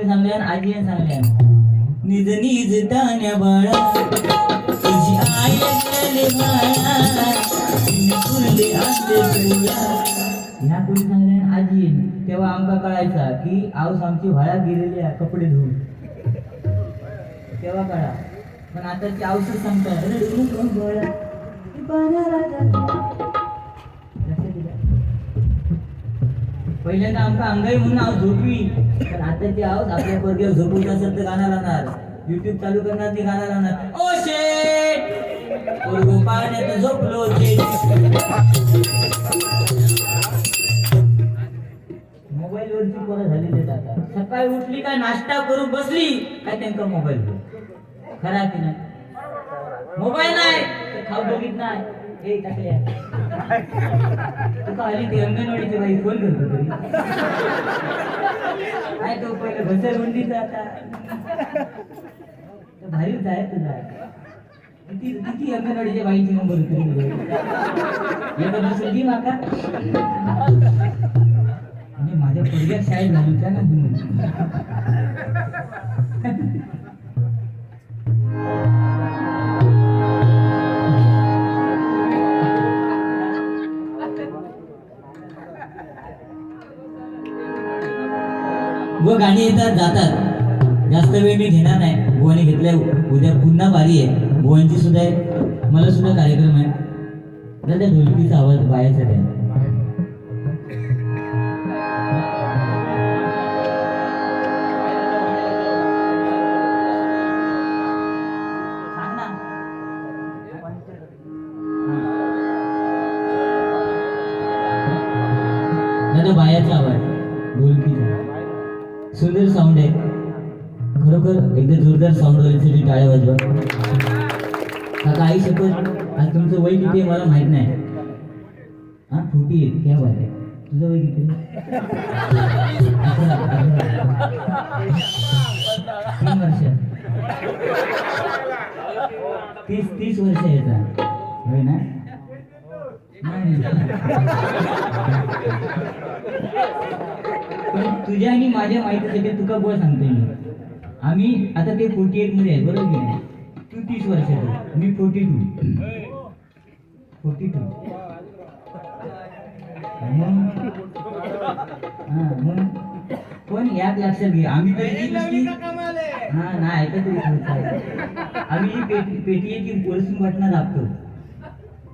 सांगल्यान आजी सांगल्यान निज निज तान्या बाळा तुझी आई गेले बाळा फुलले आते तुला ह्या कोणी सांगल्यान आजी. तेव्हा आमका कळायचा की आऊस आमची व्हाळा गेलेली आहे कपडे धुवून, तेव्हा कळा. पण आता ती औषध सांगतात पहिल्यांदा आमका अंगाई म्हणून आव झोपवी, पण आता ती आवाज आपल्या पोरग्यावर झोपवत असेल तर गाणं लावणार, युट्यूब चालू करणार ती गाणं लावणार. ओ शेट पोरगो पाण्यात झोपलो शेट. मोबाईल वरची पोरं झालेली आता सकाळी उठली काय नाश्ता करून बसली काय त्यांचा मोबाईल खरा की नाही. मोबाईल नाही तर खाऊ बघित नाही हे टाकल्या तुका आली ती अंगणवाडीची बाई फोन करतो तरी काय तो पहिलं घसरबंदीचा आता भारीच आहे तुझा. किती किती अंगणवाडीच्या बाईची नंबर होती एका दुसरं दी माका आणि माझ्या पोरग्यात शाळेत घालून का ना व गाणी येतात जातात, जास्त वेळ मी घेणार नाही. बुवाने घेतल्या उद्या पुन्हा बारी आहे, बुवांची सुद्धा आहे, मला सुद्धा कार्यक्रम आहे. त्या ढोलकीचा आवाज बायाचा आहे. बायाचा आवाज ढोलकीचा सुंदर साऊंड आहे खरोखर. एकदा जोरदार साऊंड वाल्यासाठी टाळ्या वाजवा. काका आई शपथ आज तुमचं वय किती आहे मला माहित नाही. हा 48 क्या बात आहे. तुझं वय किती? 3 वर्ष 30 वर्ष येतात होय ना. तुझ्या आणि माझ्या माहितीसाठी तुका बोल सांगतोय मी. आम्ही आता ते 48 मध्ये आहे बरोबर की नाही. तू 30 वर्षाचा मी 42 मग पण यात लक्षात घे आम्ही हा नाही ऐकत आम्ही पेटी वरसून घटना दाबतो,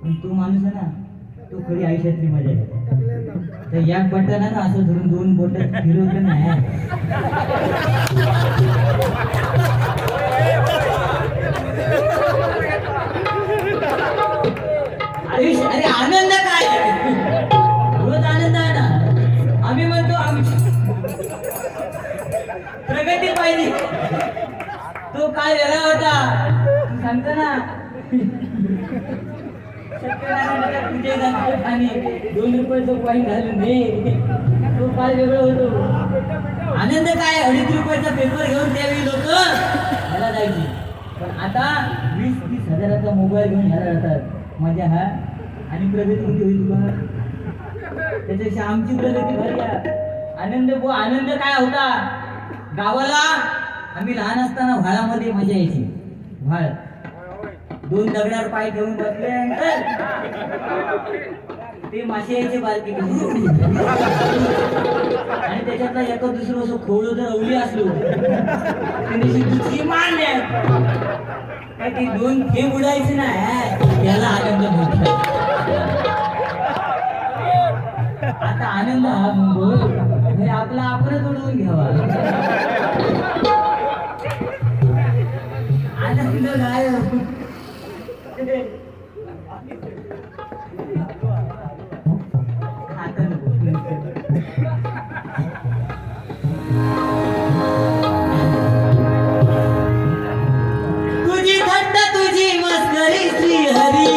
पण तो माणूस आहे ना तो खरी आयुष्यातली मजा आहे. तर या बटना ना असं धरून 2 बोट फिरवत नाही. अरे आनंद काय रोज आनंद आहे ना. आम्ही म्हणतो आमची प्रगती पाहिजे, तो काय वेगळा होता सांगतो ना. आणि 2 रुपयाचं कॉईन घालून दे तो काय वेगळं होतो. आनंद काय 2.5 रुपयाचा पेपर घेऊन त्यावेळी लोक ह्याला जायची, पण आता 20-30 हजाराचा मोबाईल घेऊन ह्याला जातात. मजा हा आणि प्रगती किती होईल तुला त्याच्यापेक्षा आमची प्रगती भारी आहे. आनंद काय होता गावाला. आम्ही लहान असताना व्हाळामध्ये मजा यायची. व्हाळ 2 दगडावर पाय ठेवून बसल्यानंतर ते मासे यायचे बारकी आणि त्याच्यातला एका दुसरं असं खोळं जर अवली असलो काय ती 2 थेंब उडायचे ना त्याला आनंद मोठा. आता आनंद हा म्हणजे आपला आपणच उडवून घ्यावा. आनंद काय तुझी थट्टा तुझी मस्करी श्री हरी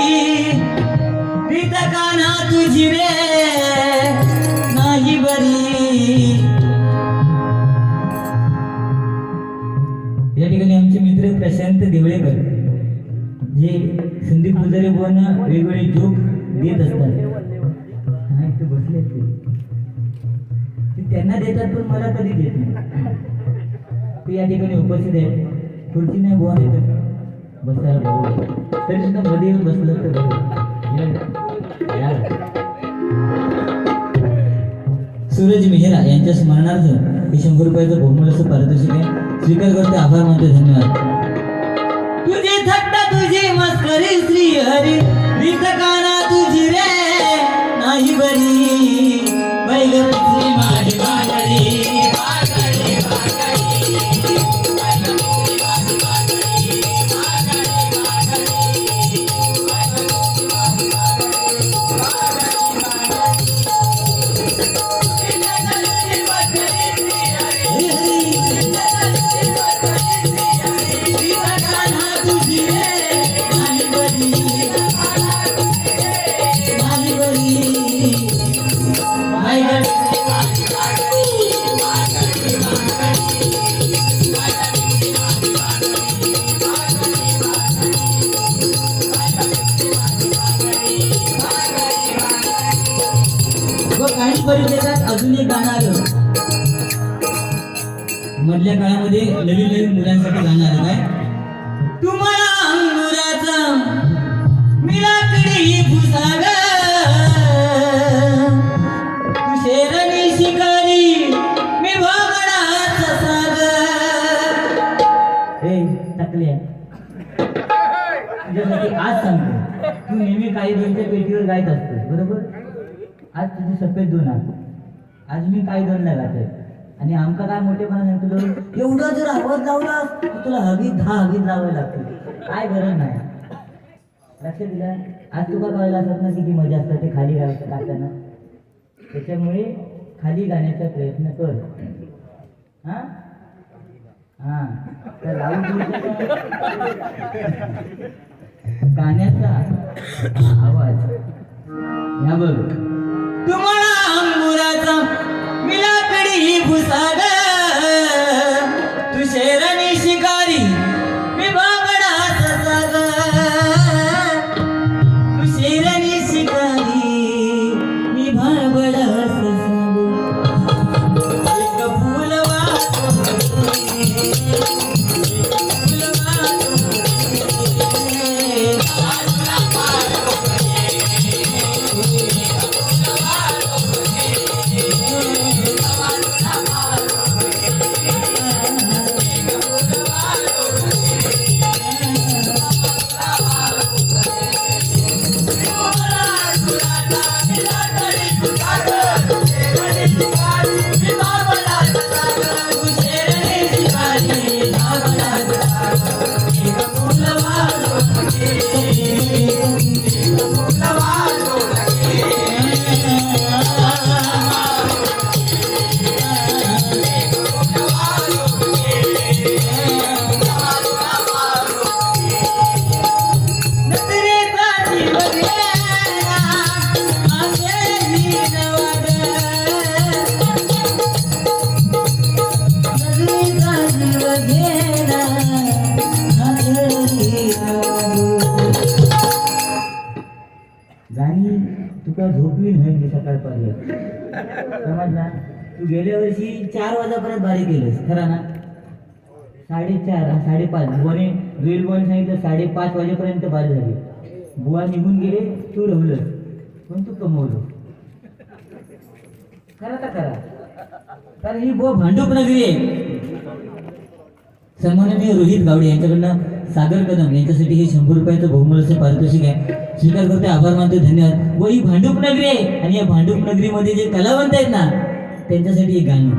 काना तुझी रे नाही बरी. या ठिकाणी आमचे मित्र प्रशांत देवळेकर जे संदीप पुजारी बुवांना वेगवेगळे जोक देत असतात. नाही ते बसले ते त्यांना देतात पण मला कधी देत नाही. तू या ठिकाणी उपस्थित आहे. खुर्ची नाही बुवा नाही तर बसायला बरोबर तरी सुद्धा मध्ये येऊन बसलं तर बरोबर या. सूरज मेहरा यांच्या स्मरणार्थ हे 100 रुपयाचं बहुमूल्य असं पारितोषिक आहे. स्वीकार करते, आभार मानतो, धन्यवाद. तुझी थट्टा तुझी मस्करी श्री हरी वितकाना तुझी रे नाही बरी वैगत्री माझी मागणी अजून एक गाणं आलं मधल्या काळामध्ये, नवीन नवीन मुलांसाठी गाणं आलं. काय तुम्हाला अंगुराचा मिळाकडी भुसाग तू शेरणी शिकारी मी भोगडाचा साग. हे टाकले तुझ्यासाठी आज सांगतो, तू नेहमी काही दोनच्या पेटीवर गायत असतोस बरोबर. आज तुझी सफेद दोन आहे, आज मी काही दोन नाही गात. आणि आमका काय मोठेपणा सांगतो, एवढं जर आवाज लावला तुला 10 हवीत लावावे लागते. काय गरज नाही. लक्ष दिलं. आज तुका कळलं असत ना किती मजा असतात ते खाली गायचं गाताना. त्याच्यामुळे खाली गाण्याचा प्रयत्न कर. हा हा तर लावून गाण्याचा आवाज या बघ. तुम्हाला अंगुराचा मिलाकडी भुसाग तू शेरणी शिकारी मी बाबडाचा साग. तू शेरणी शिकारी मी बाबडाचा साग. एक फुल गाणी तुका झोपवीन होईल सकाळपर्यंत समजला. तू गेल्या वर्षी 4 वाजेपर्यंत बारी केलंस खरा ना. 4:30 5:30 बुवाने रील बॉल सांगितलं 5:30 वाजेपर्यंत बारी झाली. बुवा निघून गेले, तू रवलंस पण तू कमवलं. खरा तर खरा, कारण ही बुवा भांडूप नगरी आहे. सन्माननीय रोहित गावडे यांच्याकडनं सागर कदम यांच्यासाठी हे 100 रुपयाचं बहुमूल्य पारितोषिक आहे. स्वीकार करते, आभार मानतो, धन्यवाद. व ही भांडूप नगरी आहे आणि या भांडूप नगरीमध्ये जे कलावंत आहेत ना त्यांच्यासाठी एक गाणं.